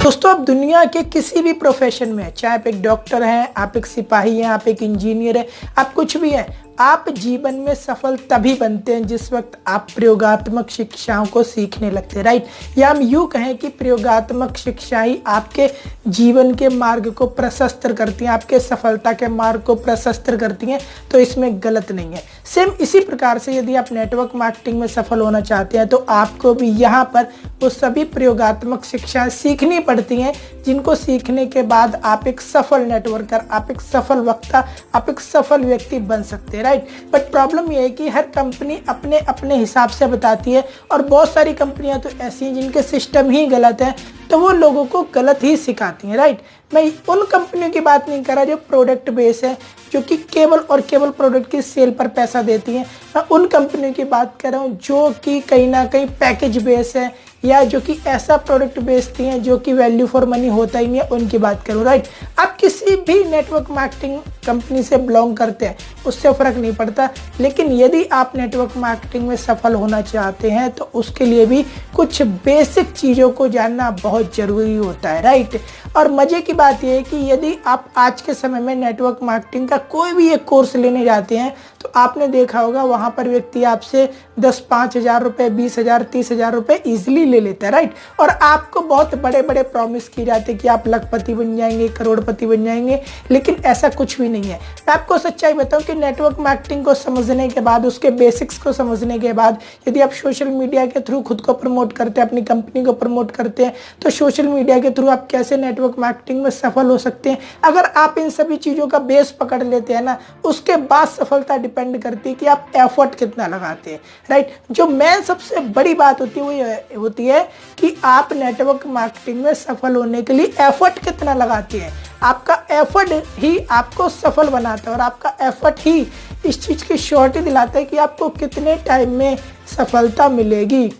दोस्तों, आप दुनिया के किसी भी प्रोफेशन में, चाहे आप एक डॉक्टर हैं, आप एक सिपाही हैं, आप एक इंजीनियर हैं, आप कुछ भी हैं, आप जीवन में सफल तभी बनते हैं जिस वक्त आप प्रयोगात्मक शिक्षाओं को सीखने लगते हैं, राइट। या हम यूँ कहें कि प्रयोगात्मक शिक्षाएं आपके जीवन के मार्ग को प्रशस्त करती हैं, आपके सफलता के मार्ग को प्रशस्त करती हैं, तो इसमें गलत नहीं है। सेम इसी प्रकार से यदि आप नेटवर्क मार्केटिंग में सफल होना चाहते हैं तो आपको भी यहाँ पर वो सभी प्रयोगात्मक शिक्षाएं सीखनी पड़ती हैं, जिनको सीखने के बाद आप एक सफल नेटवर्कर, आप एक सफल वक्ता, आप एक सफल व्यक्ति बन सकते हैं, राइट। बट प्रॉब्लम यह है कि हर कंपनी अपने अपने हिसाब से बताती है और बहुत सारी कंपनियां तो ऐसी हैं जिनके सिस्टम ही गलत है, तो वो लोगों को गलत ही सिखाती हैं, राइट। मैं उन कंपनियों की बात नहीं कर रहा जो प्रोडक्ट बेस है, जो कि केवल और केवल प्रोडक्ट की सेल पर पैसा देती हैं। मैं उन कंपनियों की बात कर रहा हूँ जो कि कहीं ना कहीं पैकेज बेस है, या जो कि ऐसा प्रोडक्ट बेचती हैं जो कि वैल्यू फॉर मनी होता ही नहीं है, उनकी बात करूँ, राइट। आप किसी भी नेटवर्क मार्केटिंग कंपनी से बिलोंग करते हैं, उससे फ़र्क नहीं पड़ता, लेकिन यदि आप नेटवर्क मार्केटिंग में सफल होना चाहते हैं तो उसके लिए भी कुछ बेसिक चीज़ों को जानना बहुत ज़रूरी होता है, राइट। और मज़े की बात यह है कि यदि आप आज के समय में नेटवर्क मार्केटिंग का कोई भी एक कोर्स लेने जाते हैं तो आपने देखा होगा वहाँ पर व्यक्ति आपसे 10-5 हज़ार रुपये, 20 हज़ार, 30 हज़ार रुपये ईजिली ले लेता है, राइट। और आपको बहुत बड़े बड़े प्रॉमिस किए जाते हैं कि आप लखपति बन जाएंगे, करोड़पति बन जाएंगे, लेकिन ऐसा कुछ भी नहीं है। मैं आपको सच्चाई बताऊं कि नेटवर्क मार्केटिंग को समझने के बाद, उसके बेसिक्स को समझने के बाद, यदि आप सोशल मीडिया के थ्रू खुद को प्रमोट करते हैं, अपनी कंपनी को प्रमोट करते हैं, तो सोशल मीडिया के थ्रू आप कैसे नेटवर्क मार्केटिंग में सफल हो सकते हैं। अगर आप इन सभी चीज़ों का बेस पकड़ लेते हैं ना, उसके बाद सफलता डिपेंड करती है कि आप एफर्ट कितना लगाते हैं, राइट। जो मेन सबसे बड़ी बात होती है वो होती है कि आप नेटवर्क मार्केटिंग में सफल होने के लिए एफर्ट कितना लगाते हैं। आपका एफर्ट ही आपको सफल बनाता है और आपका एफर्ट ही इस चीज़ की श्योरिटी दिलाता है कि आपको कितने टाइम में सफलता मिलेगी।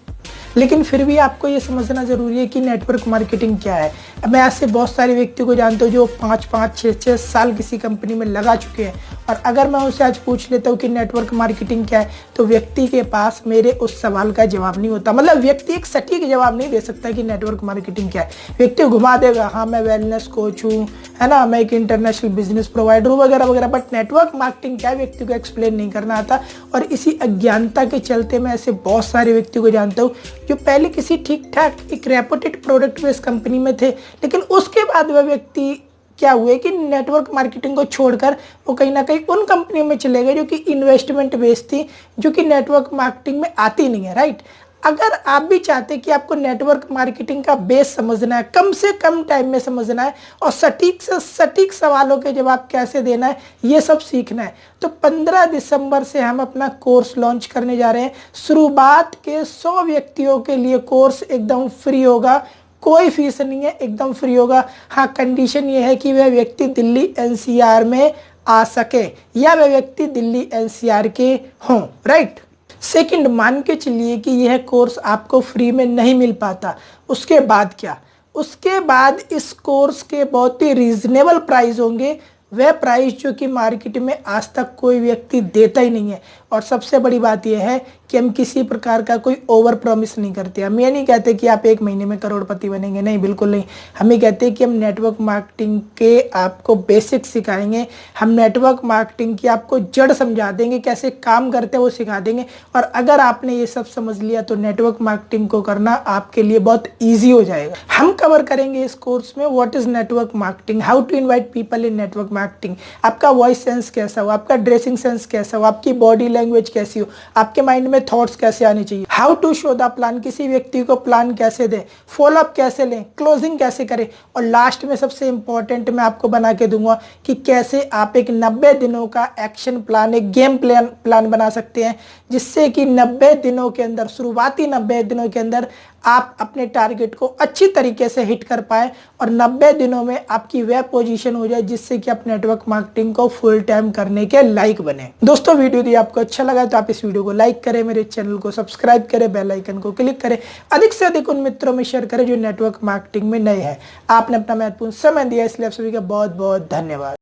लेकिन फिर भी आपको ये समझना ज़रूरी है कि नेटवर्क मार्केटिंग क्या है। मैं ऐसे बहुत सारे व्यक्तियों को जानता हूँ जो 5-5, 6-6 साल किसी कंपनी में लगा चुके हैं, और अगर मैं उनसे आज पूछ लेता हूँ कि नेटवर्क मार्केटिंग क्या है तो व्यक्ति के पास मेरे उस सवाल का जवाब नहीं होता। मतलब व्यक्ति एक सटीक जवाब नहीं दे सकता कि नेटवर्क मार्केटिंग क्या है। व्यक्ति घुमा देगा, हाँ मैं वेलनेस कोच हूँ, है ना, मैं एक इंटरनेशनल बिजनेस प्रोवाइडर हूँ, वगैरह वगैरह, बट नेटवर्क मार्केटिंग क्या है व्यक्ति को एक्सप्लेन नहीं करना आता। और इसी अज्ञानता के चलते मैं ऐसे बहुत सारे व्यक्तियों को जानता हूँ जो पहले किसी ठीक ठाक एक रेपुटेड प्रोडक्ट बेस्ड कंपनी में थे, लेकिन उसके बाद वह व्यक्ति क्या हुए कि नेटवर्क मार्केटिंग को छोड़कर वो कहीं ना कहीं उन कंपनियों में चले गए जो कि इन्वेस्टमेंट बेस्ड थी, जो कि नेटवर्क मार्केटिंग में आती नहीं है, राइट। अगर आप भी चाहते हैं कि आपको नेटवर्क मार्केटिंग का बेस समझना है, कम से कम टाइम में समझना है, और सटीक से सटीक सवालों के जवाब कैसे देना है, ये सब सीखना है, तो 15 दिसंबर से हम अपना कोर्स लॉन्च करने जा रहे हैं। शुरुआत के 100 व्यक्तियों के लिए कोर्स एकदम फ्री होगा, कोई फीस नहीं है, एकदम फ्री होगा। हाँ, कंडीशन ये है कि वह व्यक्ति दिल्ली एनसीआर में आ सके या वह व्यक्ति दिल्ली एनसीआर के हों, राइट। सेकंड, मान के चलिए कि यह कोर्स आपको फ्री में नहीं मिल पाता, उसके बाद क्या? उसके बाद इस कोर्स के बहुत ही रीजनेबल प्राइस होंगे, वह प्राइस जो कि मार्केट में आज तक कोई व्यक्ति देता ही नहीं है। और सबसे बड़ी बात यह है कि हम किसी प्रकार का कोई ओवर प्रॉमिस नहीं करते। हम ये नहीं कहते कि आप 1 महीने में करोड़पति बनेंगे, नहीं, बिल्कुल नहीं। हम ये कहते हैं कि हम नेटवर्क मार्केटिंग के आपको बेसिक सिखाएंगे, हम नेटवर्क मार्केटिंग की आपको जड़ समझा देंगे, कैसे काम करते हैं वो सिखा देंगे। और अगर आपने ये सब समझ लिया तो नेटवर्क मार्केटिंग को करना आपके लिए बहुत ईजी हो जाएगा। हम कवर करेंगे इस कोर्स में what is network marketing, how to invite people in network marketing, आपका वॉइस सेंस कैसा हो, आपका ड्रेसिंग सेंस कैसा हो, आपकी बॉडी लैंग्वेज कैसी हो, आपके माइंड में थॉट्स कैसे आने चाहिए, how to show the plan, किसी व्यक्ति को प्लान कैसे दें, फॉलो अप कैसे लें, क्लोजिंग कैसे करें, और लास्ट में सबसे इंपॉर्टेंट मैं आपको बना के दूंगा कि कैसे आप एक 90 दिनों का एक्शन प्लान, एक गेम प्लान बना सकते हैं, जिससे कि 90 दिनों के अंदर, शुरुआती 90 दिनों के अंदर आप अपने टारगेट को अच्छी तरीके से हिट कर पाए और 90 दिनों में आपकी वह पोजीशन हो जाए जिससे कि आप नेटवर्क मार्केटिंग को फुल टाइम करने के लायक बने। दोस्तों, वीडियो यदि आपको अच्छा लगा तो आप इस वीडियो को लाइक करें, मेरे चैनल को सब्सक्राइब करें, बेल आइकन को क्लिक करें, अधिक से अधिक उन मित्रों में शेयर करें जो नेटवर्क मार्केटिंग में नए हैं। आपने अपना महत्वपूर्ण समय दिया, इसलिए आप सभी का बहुत बहुत धन्यवाद।